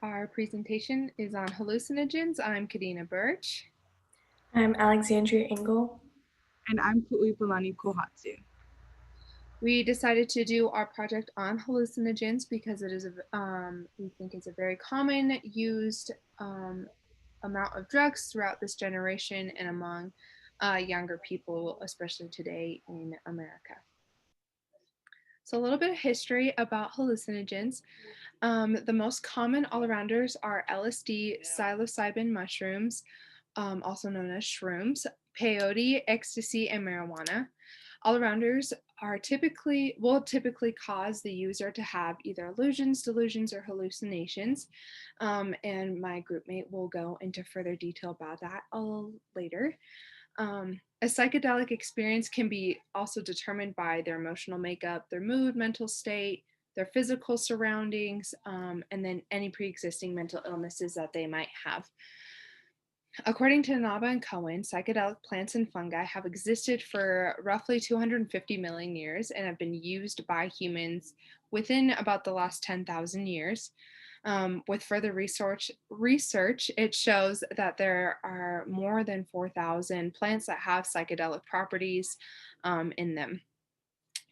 Our presentation is on hallucinogens. I'm Kadina Birch. I'm Alexandria Engel. And I'm Ku'uipolani Kohatsu. We decided to do our project on hallucinogens because it is, we think it's a very common used amount of drugs throughout this generation and among younger people, especially today in America. So a little bit of history about hallucinogens. The most common all-arounders are LSD, psilocybin mushrooms, also known as shrooms, peyote, ecstasy, and marijuana. All-arounders will typically cause the user to have either illusions, delusions, or hallucinations. And my groupmate will go into further detail about that a little later. A psychedelic experience can be also determined by their emotional makeup, their mood, mental state, their physical surroundings, and then any pre-existing mental illnesses that they might have. According to Naba and Cohen, psychedelic plants and fungi have existed for roughly 250 million years and have been used by humans within about the last 10,000 years. With further research, it shows that there are more than 4,000 plants that have psychedelic properties in them.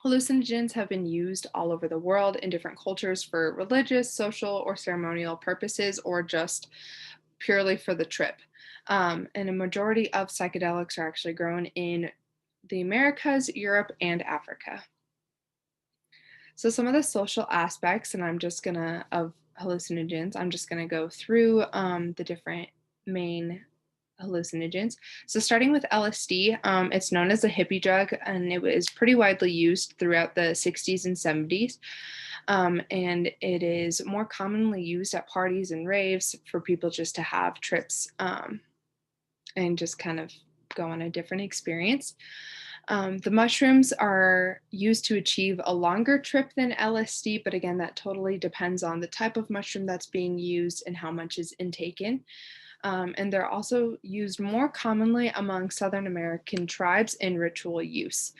Hallucinogens have been used all over the world in different cultures for religious, social, or ceremonial purposes, or just purely for the trip. And a majority of psychedelics are actually grown in the Americas, Europe, and Africa. So some of the social aspects, and of hallucinogens, I'm just gonna go through the different main hallucinogens. So starting with LSD, it's known as a hippie drug, and it was pretty widely used throughout the 60s and 70s. And it is more commonly used at parties and raves for people just to have trips and just kind of go on a different experience. The mushrooms are used to achieve a longer trip than LSD, but again, that totally depends on the type of mushroom that's being used and how much is intaken. And they're also used more commonly among Southern American tribes in ritual use.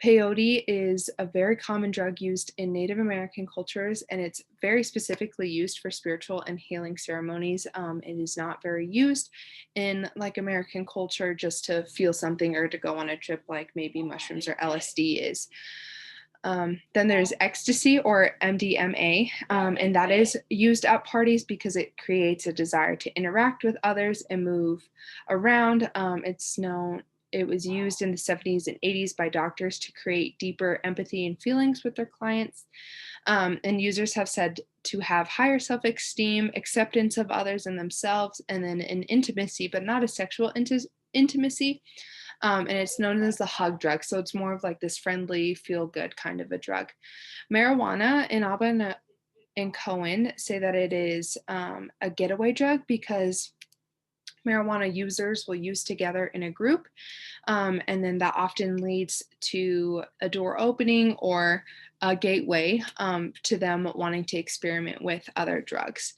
Peyote is a very common drug used in Native American cultures, and it's very specifically used for spiritual and healing ceremonies. It is not very used in like American culture just to feel something or to go on a trip like maybe mushrooms or LSD is. Then there's ecstasy or MDMA, and that is used at parties because it creates a desire to interact with others and move around. It was used in the 70s and 80s by doctors to create deeper empathy and feelings with their clients. And users have said to have higher self-esteem, acceptance of others and themselves, and then an intimacy, but not a sexual intimacy. And it's known as the hug drug. So it's more of like this friendly, feel good kind of a drug. Marijuana in Alba and Cohen say that it is a getaway drug because marijuana users will use together in a group. And then that often leads to a door opening or a gateway to them wanting to experiment with other drugs.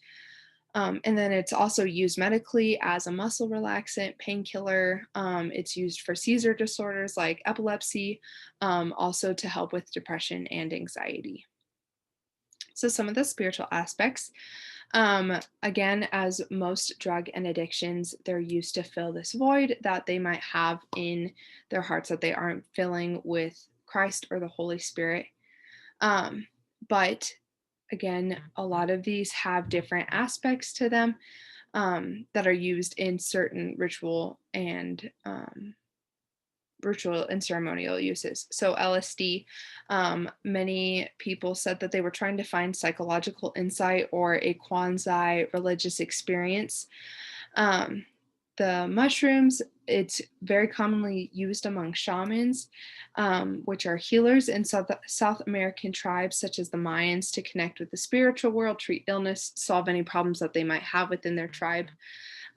And then it's also used medically as a muscle relaxant, painkiller. It's used for seizure disorders like epilepsy, also to help with depression and anxiety. So some of the spiritual aspects, again, as most drug and addictions, they're used to fill this void that they might have in their hearts that they aren't filling with Christ or the Holy Spirit. But again, a lot of these have different aspects to them that are used in certain ritual and ceremonial uses. So LSD, many people said that they were trying to find psychological insight or a quasi-religious experience. The mushrooms, it's very commonly used among shamans, which are healers in South American tribes, such as the Mayans, to connect with the spiritual world, treat illness, solve any problems that they might have within their tribe.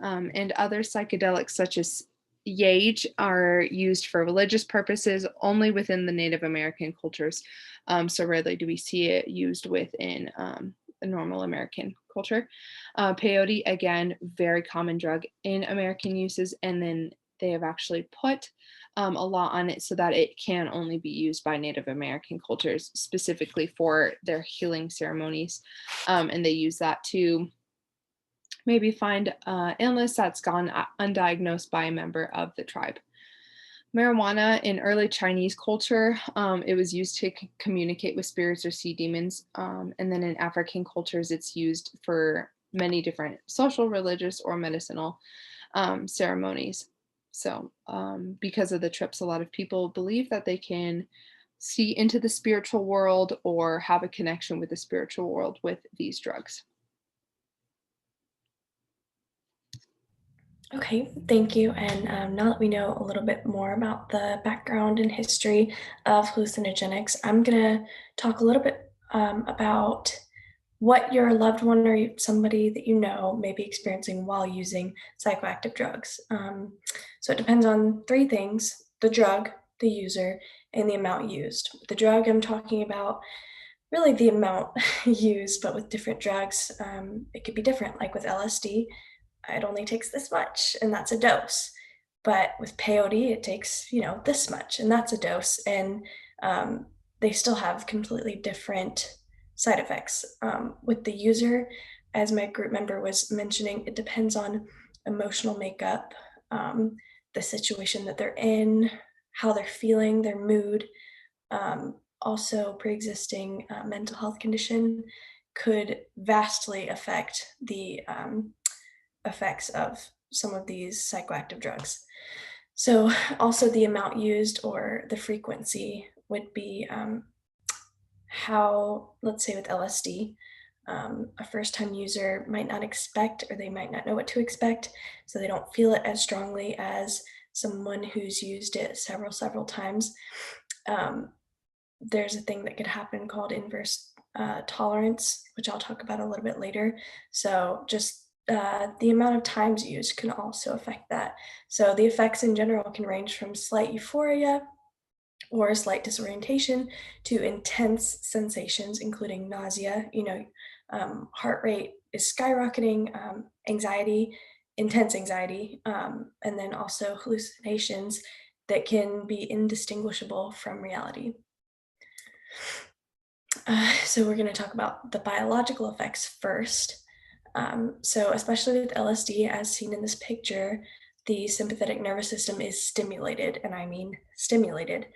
And other psychedelics, such as Yage, are used for religious purposes only within the Native American cultures. So rarely do we see it used within a normal American culture. Peyote, again, very common drug in American uses, and then they have actually put a law on it so that it can only be used by Native American cultures, specifically for their healing ceremonies. And they use that to maybe find an illness that's gone undiagnosed by a member of the tribe. Marijuana in early Chinese culture, it was used to communicate with spirits or see demons. And then in African cultures, it's used for many different social, religious, or medicinal ceremonies. So, because of the trips, a lot of people believe that they can see into the spiritual world or have a connection with the spiritual world with these drugs. Okay, thank you. And now that we know a little bit more about the background and history of hallucinogenics, I'm going to talk a little bit about what your loved one or somebody that you know may be experiencing while using psychoactive drugs. So it depends on three things: the drug, the user, and the amount used. The drug, I'm talking about really the amount used, but with different drugs, it could be different. Like with LSD, it only takes this much, and that's a dose. But with peyote, it takes, this much, and that's a dose. And they still have completely different side effects. With the user, as my group member was mentioning, it depends on emotional makeup, the situation that they're in, how they're feeling, their mood. Also, pre-existing mental health condition could vastly affect the effects of some of these psychoactive drugs. So also the amount used or the frequency would be how, let's say with LSD, a first-time user might not expect, or they might not know what to expect, so they don't feel it as strongly as someone who's used it several times. There's a thing that could happen called inverse tolerance, which I'll talk about a little bit later. So just the amount of times used can also affect that. So the effects in general can range from slight euphoria or slight disorientation to intense sensations, including nausea, heart rate is skyrocketing, anxiety, intense anxiety, and then also hallucinations that can be indistinguishable from reality. So we're going to talk about the biological effects first. So especially with LSD, as seen in this picture, the sympathetic nervous system is stimulated, and I mean stimulated.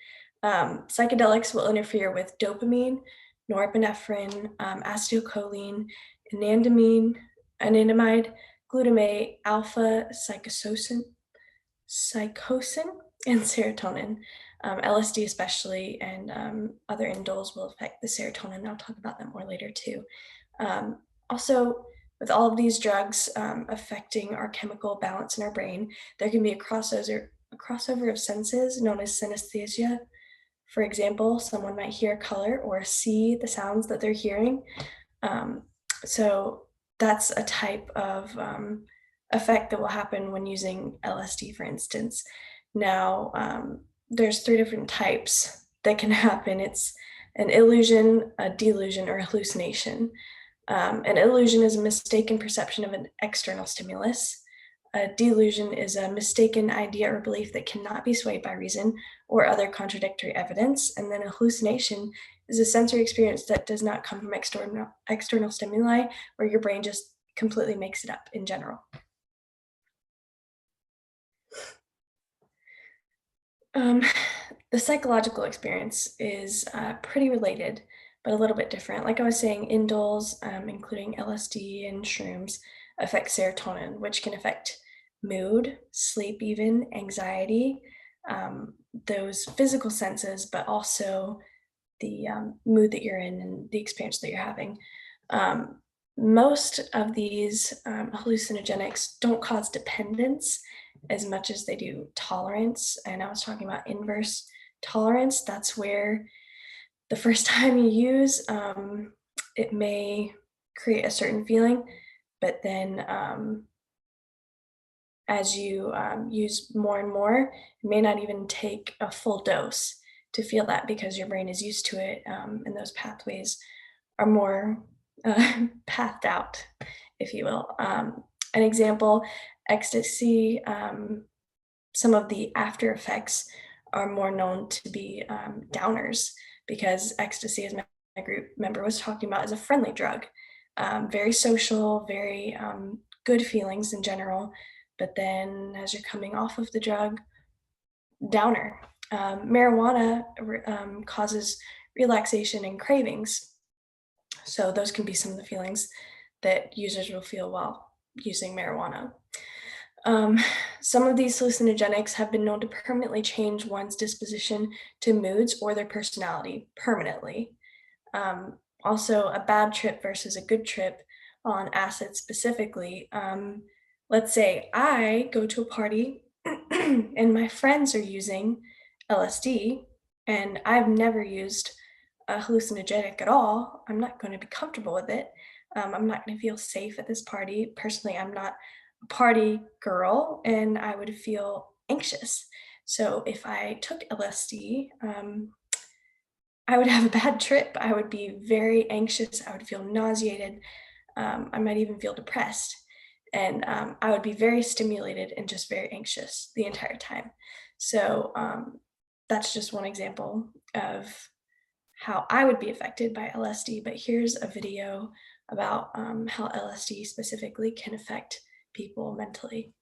Psychedelics will interfere with dopamine, norepinephrine, acetylcholine, anandamide, glutamate, alpha psychosin, and serotonin. LSD especially, and other indoles will affect the serotonin. I'll talk about that more later too. Also, with all of these drugs affecting our chemical balance in our brain, there can be a crossover of senses known as synesthesia. For example, someone might hear color or see the sounds that they're hearing. So that's a type of effect that will happen when using LSD, for instance. Now, there's three different types that can happen. It's an illusion, a delusion, or a hallucination. An illusion is a mistaken perception of an external stimulus. A delusion is a mistaken idea or belief that cannot be swayed by reason or other contradictory evidence. And then a hallucination is a sensory experience that does not come from external stimuli, where your brain just completely makes it up in general. The psychological experience is pretty related, but a little bit different. Like I was saying, indoles, including LSD and shrooms, affect serotonin, which can affect mood, sleep even, anxiety, those physical senses, but also the mood that you're in and the experience that you're having. Most of these hallucinogenics don't cause dependence as much as they do tolerance. And I was talking about inverse tolerance. That's where the first time you use, it may create a certain feeling, but then as you use more and more, it may not even take a full dose to feel that, because your brain is used to it, and those pathways are more pathed out, if you will. An example, ecstasy, some of the after effects are more known to be downers, because ecstasy, as my group member was talking about, is a friendly drug, very social, very good feelings in general, but then as you're coming off of the drug, downer. Marijuana causes relaxation and cravings. So those can be some of the feelings that users will feel while using marijuana. Um, some of these hallucinogenics have been known to permanently change one's disposition to moods or their personality permanently. Also, a bad trip versus a good trip on acid specifically. Let's say I go to a party and my friends are using LSD, and I've never used a hallucinogenic at all. I'm not going to be comfortable with it. I'm not going to feel safe at this party. Personally, I'm not a party girl, and I would feel anxious. So if I took LSD, I would have a bad trip. I would be very anxious. I would feel nauseated. I might even feel depressed. And I would be very stimulated and just very anxious the entire time. So that's just one example of how I would be affected by LSD. But here's a video about how LSD specifically can affect people mentally.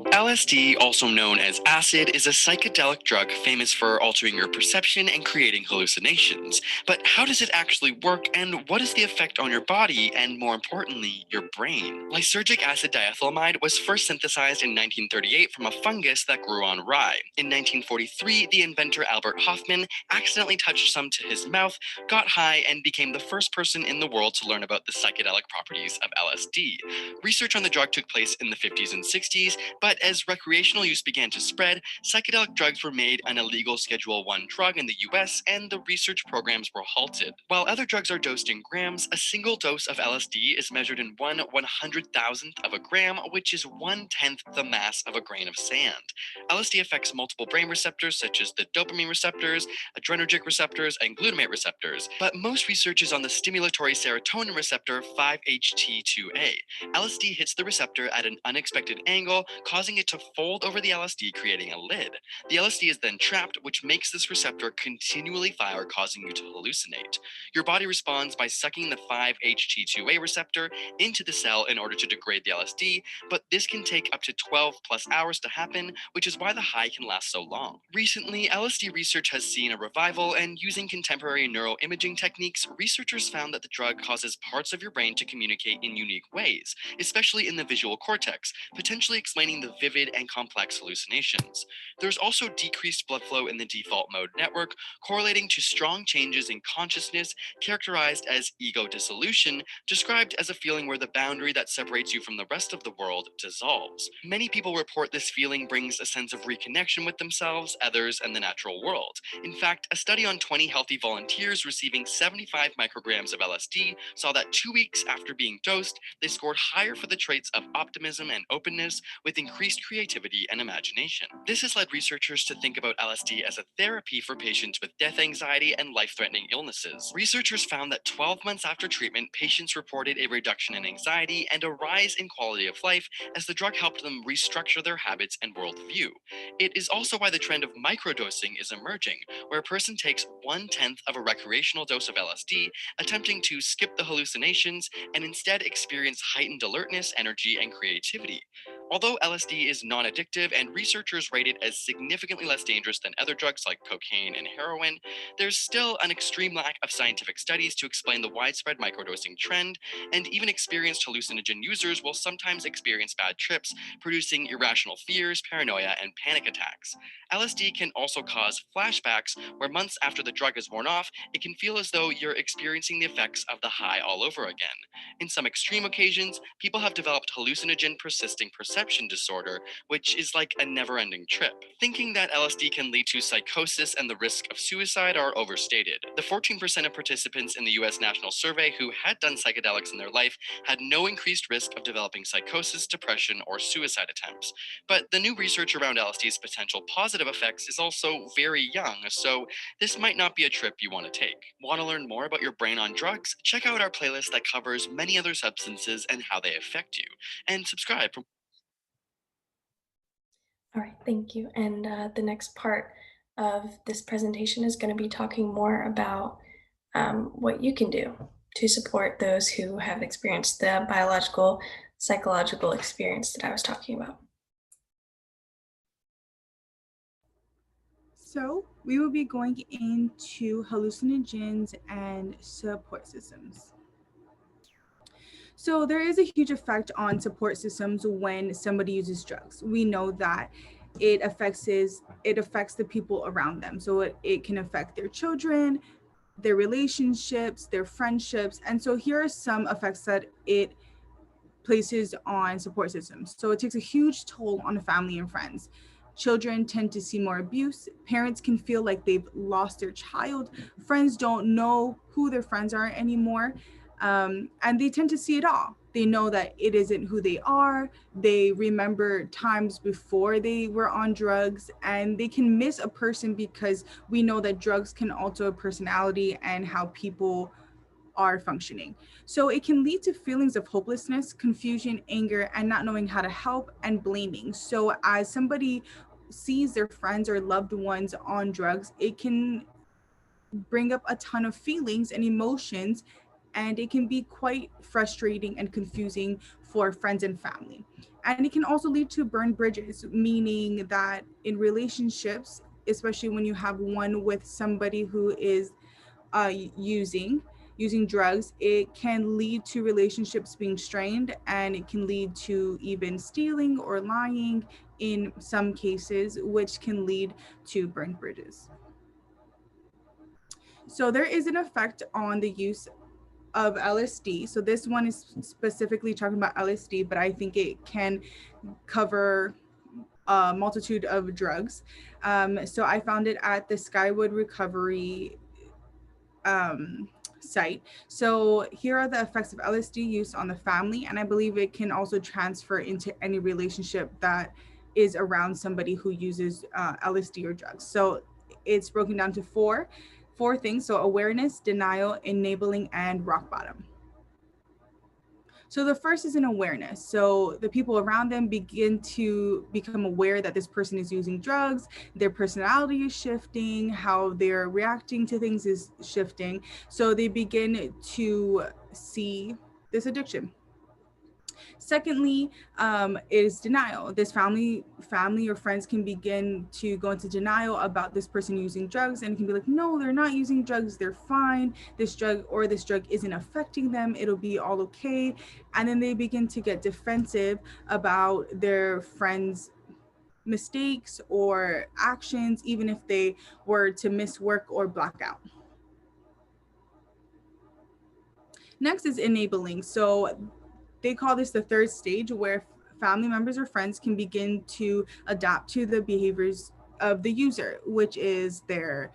LSD, also known as acid, is a psychedelic drug famous for altering your perception and creating hallucinations. But how does it actually work, and what is the effect on your body and, more importantly, your brain? Lysergic acid diethylamide was first synthesized in 1938 from a fungus that grew on rye. In 1943, the inventor Albert Hofmann accidentally touched some to his mouth, got high, and became the first person in the world to learn about the psychedelic properties of LSD. Research on the drug took place in the 50s and 60s, but as recreational use began to spread, psychedelic drugs were made an illegal Schedule I drug in the US, and the research programs were halted. While other drugs are dosed in grams, a single dose of LSD is measured in 1/100,000th of a gram, which is 1/10 the mass of a grain of sand. LSD affects multiple brain receptors such as the dopamine receptors, adrenergic receptors, and glutamate receptors, but most research is on the stimulatory serotonin receptor 5-HT2A. LSD hits the receptor at an unexpected angle, causing it to fold over the LSD, creating a lid. The LSD is then trapped, which makes this receptor continually fire, causing you to hallucinate. Your body responds by sucking the 5-HT2A receptor into the cell in order to degrade the LSD, but this can take up to 12 plus hours to happen, which is why the high can last so long. Recently, LSD research has seen a revival, and using contemporary neuroimaging techniques, researchers found that the drug causes parts of your brain to communicate in unique ways, especially in the visual cortex, potentially explaining the vivid and complex hallucinations. There's also decreased blood flow in the default mode network, correlating to strong changes in consciousness characterized as ego dissolution, described as a feeling where the boundary that separates you from the rest of the world dissolves. Many people report this feeling brings a sense of reconnection with themselves, others, and the natural world. In fact, a study on 20 healthy volunteers receiving 75 micrograms of LSD saw that 2 weeks after being dosed, they scored higher for the traits of optimism and openness, with increased creativity and imagination. This has led researchers to think about LSD as a therapy for patients with death anxiety and life-threatening illnesses. Researchers found that 12 months after treatment, patients reported a reduction in anxiety and a rise in quality of life as the drug helped them restructure their habits and worldview. It is also why the trend of microdosing is emerging, where a person takes 1/10 of a recreational dose of LSD, attempting to skip the hallucinations and instead experience heightened alertness, energy, and creativity. Although LSD is non addictive and researchers rate it as significantly less dangerous than other drugs like cocaine and heroin, there's still an extreme lack of scientific studies to explain the widespread microdosing trend, and even experienced hallucinogen users will sometimes experience bad trips, producing irrational fears, paranoia, and panic attacks. LSD can also cause flashbacks, where months after the drug is worn off, it can feel as though you're experiencing the effects of the high all over again. In some extreme occasions, people have developed hallucinogen persisting perception disorder, which is like a never ending trip. Thinking that LSD can lead to psychosis and the risk of suicide are overstated. The 14% of participants in the US National Survey who had done psychedelics in their life had no increased risk of developing psychosis, depression, or suicide attempts. But the new research around LSD's potential positive effects is also very young, so this might not be a trip you want to take. Want to learn more about your brain on drugs? Check out our playlist that covers many other substances and how they affect you. And subscribe for All right, thank you. And the next part of this presentation is going to be talking more about what you can do to support those who have experienced the biological, psychological experience that I was talking about. So we will be going into hallucinogens and support systems. So there is a huge effect on support systems when somebody uses drugs. We know that it affects the people around them. So it can affect their children, their relationships, their friendships. And so here are some effects that it places on support systems. So it takes a huge toll on the family and friends. Children tend to see more abuse. Parents can feel like they've lost their child. Friends don't know who their friends are anymore. And they tend to see it all. They know that it isn't who they are. They remember times before they were on drugs, and they can miss a person because we know that drugs can alter a personality and how people are functioning. So it can lead to feelings of hopelessness, confusion, anger, and not knowing how to help, and blaming. So as somebody sees their friends or loved ones on drugs, it can bring up a ton of feelings and emotions, and it can be quite frustrating and confusing for friends and family. And it can also lead to burned bridges, meaning that in relationships, especially when you have one with somebody who is using drugs, it can lead to relationships being strained, and it can lead to even stealing or lying in some cases, which can lead to burnt bridges. So there is an effect on the use of LSD. So this one is specifically talking about LSD, but I think it can cover a multitude of drugs. So I found it at the Skywood Recovery site. So here are the effects of LSD use on the family, and I believe it can also transfer into any relationship that is around somebody who uses LSD or drugs. So it's broken down to four things. So awareness, denial, enabling, and rock bottom. So the first is an awareness. So the people around them begin to become aware that this person is using drugs, their personality is shifting, how they're reacting to things is shifting. So they begin to see this addiction. Secondly, is denial. This family or friends can begin to go into denial about this person using drugs, and can be like, no, they're not using drugs, they're fine. This drug isn't affecting them. It'll be all okay. And then they begin to get defensive about their friends' mistakes or actions, even if they were to miss work or black out. Next is enabling. So they call this the third stage, where family members or friends can begin to adapt to the behaviors of the user, which is their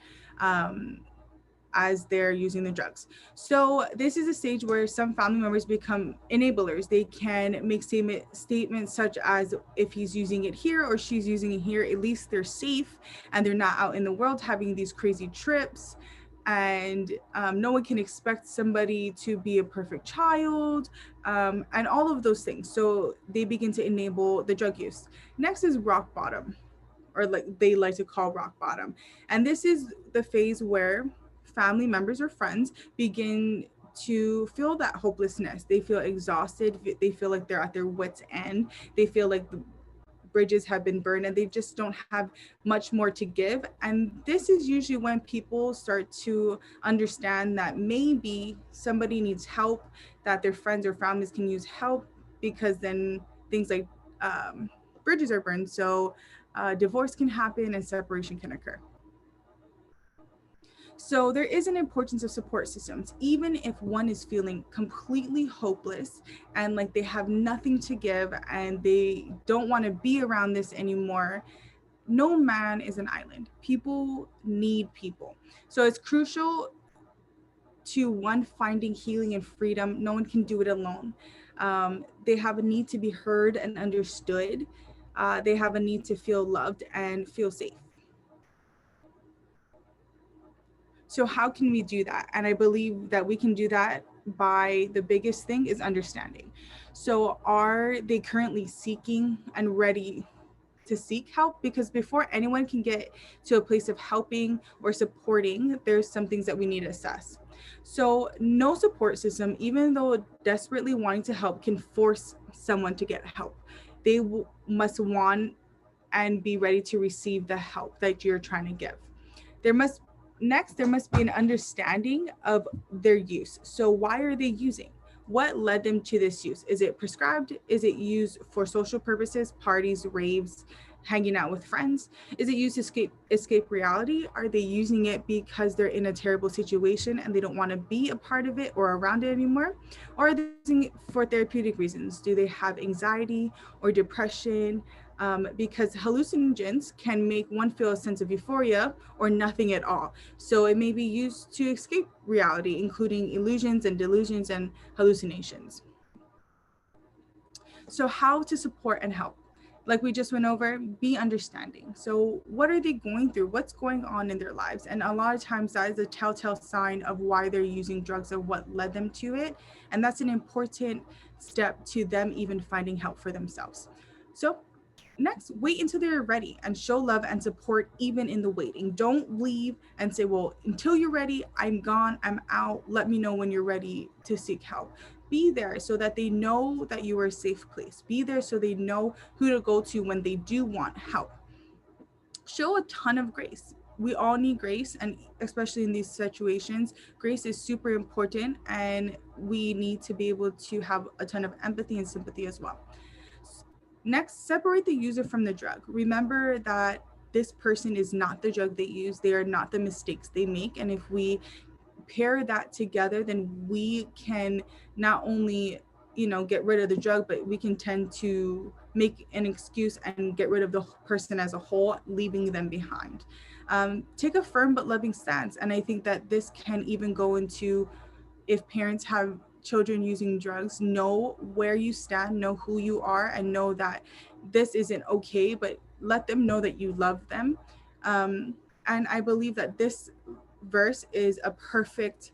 as they're using the drugs. So this is a stage where some family members become enablers. They can make statements such as, if he's using it here or she's using it here, at least they're safe and they're not out in the world having these crazy trips. And no one can expect somebody to be a perfect child, and all of those things. So they begin to enable the drug use. Next is rock bottom, or like they like to call rock bottom. And this is the phase where family members or friends begin to feel that hopelessness. They feel exhausted. They feel like they're at their wits' end. They feel like the bridges have been burned and they just don't have much more to give. And this is usually when people start to understand that maybe somebody needs help, that their friends or families can use help, because then things like bridges are burned. So divorce can happen and separation can occur. So there is an importance of support systems, even if one is feeling completely hopeless and like they have nothing to give and they don't want to be around this anymore. No man is an island. People need people. So it's crucial to one, finding healing and freedom. No one can do it alone. They have a need to be heard and understood. They have a need to feel loved and feel safe. So how can we do that? And I believe that we can do that by, the biggest thing is understanding. So are they currently seeking and ready to seek help? Because before anyone can get to a place of helping or supporting, there's some things that we need to assess. So no support system, even though desperately wanting to help, can force someone to get help. They must want and be ready to receive the help that you're trying to give. There must there must be an understanding of their use. So why are they using? What led them to this use? Is it prescribed? Is it used for social purposes, parties, raves, hanging out with friends? Is it used to escape reality? Are they using it because they're in a terrible situation and they don't want to be a part of it or around it anymore? Or are they using it for therapeutic reasons? Do they have anxiety or depression? Because hallucinogens can make one feel a sense of euphoria or nothing at all. So it may be used to escape reality, including illusions and delusions and hallucinations. So, how to support and help? Like we just went over, be understanding. So, what are they going through? What's going on in their lives? And a lot of times, that is a telltale sign of why they're using drugs or what led them to it. And that's an important step to them even finding help for themselves. So, next, wait until they're ready and show love and support even in the waiting. Don't leave and say, well, until you're ready, I'm gone, I'm out. Let me know when you're ready to seek help. Be there so that they know that you are a safe place. Be there so they know who to go to when they do want help. Show a ton of grace. We all need grace, and especially in these situations, grace is super important, and we need to be able to have a ton of empathy and sympathy as well. Next, separate the user from the drug. Remember that this person is not the drug they use, they are not the mistakes they make. And if we pair that together, then we can not only, get rid of the drug, but we can tend to make an excuse and get rid of the person as a whole, leaving them behind. Take a firm but loving stance. And I think that this can even go into, if parents have children using drugs, know where you stand, know who you are, and know that this isn't okay, but let them know that you love them. And I believe that this verse is a perfect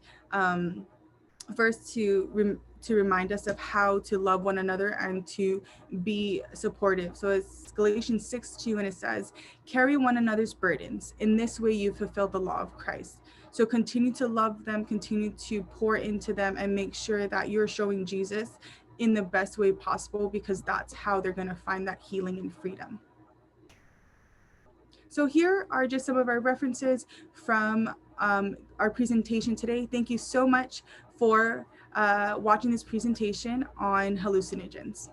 verse to remind us of how to love one another and to be supportive. So it's Galatians 6:2, and it says, carry one another's burdens. In this way, you fulfill the law of Christ. So continue to love them, continue to pour into them, and make sure that you're showing Jesus in the best way possible, because that's how they're going to find that healing and freedom. So here are just some of our references from our presentation today. Thank you so much for watching this presentation on hallucinogens.